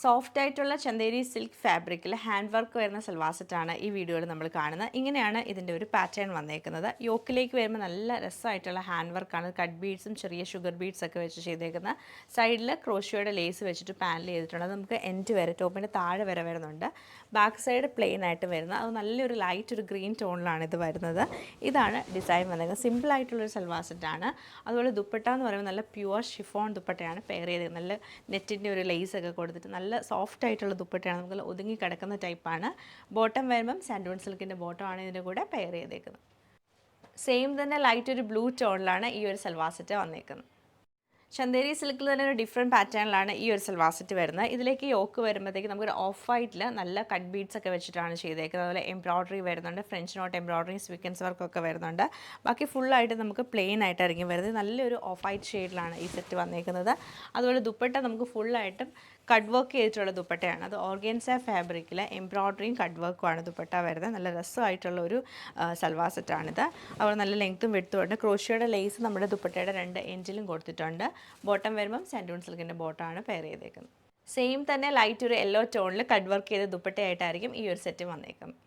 Soft ആയിട്ടുള്ള Chanderi silk ഫാബ്രിക്കിൽ hand work വരുന്ന സൽവാർ സെറ്റാണ് ഈ വീഡിയോയിൽ നമ്മൾ കാണുന്നത്. ഇങ്ങനെയാണ് ഇതിൻ്റെ ഒരു പാറ്റേൺ വന്നേക്കുന്നത്. യോക്കിലേക്ക് വരുമ്പോൾ നല്ല രസമായിട്ടുള്ള ഹാൻഡ് വർക്കാണ്. കട്ട് ബീഡ്സും ചെറിയ ഷുഗർ ബീഡ്സ് ഒക്കെ വെച്ച് ചെയ്തേക്കുന്ന. സൈഡിൽ ക്രോഷ്യോയുടെ ലേസ് വെച്ചിട്ട് പാനൽ ചെയ്തിട്ടുണ്ട്. അത് നമുക്ക് എൻഡ് വരെ ടോപ്പിൻ്റെ താഴെ വരെ വരുന്നുണ്ട്. ബാക്ക് സൈഡ് പ്ലെയിൻ ആയിട്ട് വരുന്നത്. അത് നല്ലൊരു ലൈറ്റ് ഒരു ഗ്രീൻ ടോണിലാണ് ഇത് വരുന്നത്. ഇതാണ് ഡിസൈൻ വന്നേക്കുന്നത്. സിമ്പിളായിട്ടുള്ളൊരു സൽവാർ സെറ്റാണ്. അതുപോലെ ദുപ്പട്ട എന്ന് പറയുമ്പോൾ നല്ല പ്യുവർ ഷിഫോൺ ദുപ്പട്ടയാണ് പെയർ ചെയ്തത്. നല്ല നെറ്റിൻ്റെ ഒരു ലേസ് ഒക്കെ കൊടുത്തിട്ട് നല്ല സോഫ്റ്റ് ആയിട്ടുള്ള ദുപ്പട്ടയാണ്. നമുക്ക് ഒതുങ്ങി കിടക്കുന്ന ടൈപ്പാണ്. ബോട്ടം വരുമ്പം സാൻഡൂൺ സിൽക്കിൻ്റെ ബോട്ടമാണ് ഇതിൻ്റെ കൂടെ പെയർ ചെയ്തേക്കുന്നത്. സെയിം തന്നെ ലൈറ്റ് ഒരു ബ്ലൂ ടോണിലാണ് ഈ ഒരു സൽവാർ സെറ്റ് വന്നേക്കുന്നത്. ചന്ദേരി സിൽക്കിൽ തന്നെ ഒരു ഡിഫറെൻറ്റ് പാറ്റേണിലാണ് ഈ ഒരു സൽവാർ സെറ്റ് വരുന്നത്. ഇതിലേക്ക് യോക്ക് വരുമ്പോഴത്തേക്ക് നമുക്കൊരു ഓഫ് വൈറ്റിൽ നല്ല കട്ട് ബീഡ്സ് ഒക്കെ വെച്ചിട്ടാണ് ചെയ്തേക്കുന്നത്. അതുപോലെ എംബ്രോയ്ഡറി വരുന്നുണ്ട്, ഫ്രഞ്ച് നോട്ട് എംബ്രോയ്ഡറി, സ്വീക്വൻസ് വർക്കൊക്കെ വരുന്നുണ്ട്. ബാക്കി ഫുള്ളായിട്ട് നമുക്ക് പ്ലെയിൻ ആയിട്ടായിരിക്കും വരുന്നത്. നല്ലൊരു ഓഫ് വൈറ്റ് ഷെയ്ഡിലാണ് ഈ സെറ്റ് വന്നേക്കുന്നത്. അതുപോലെ ദുപ്പട്ട നമുക്ക് ഫുള്ളായിട്ടും കട്ട് വർക്ക് ചെയ്തിട്ടുള്ള ദുപ്പട്ടയാണ്. അത് ഓർഗൻസ ഫാബ്രിക്കിൽ എംബ്രോയ്ഡറിയും കട്ട് വർക്കുമാണ് ദുപ്പട്ട വരുന്നത്. നല്ല രസമായിട്ടുള്ള ഒരു സൽവാർ സെറ്റാണിത്. അതുപോലെ നല്ല ലെങ്ത്തും വെടുത്തും ഉണ്ട്. ക്രോഷ്യോയുടെ ലേസ് നമ്മുടെ ദുപ്പട്ടയുടെ രണ്ട് എൻഡിലും കൊടുത്തിട്ടുണ്ട്. ബോട്ടം വരുമ്പം സാൻഡൂൺ സിൽക്കിൻ്റെ ബോട്ടമാണ് പെയർ ചെയ്തേക്കുന്നത്. സെയിം തന്നെ ലൈറ്റ് ഒരു യെല്ലോ ടോണിൽ കട്ട് വർക്ക് ചെയ്ത ദുപ്പട്ടയായിട്ടായിരിക്കും ഈ ഒരു സെറ്റ് വന്നേക്കുന്നത്.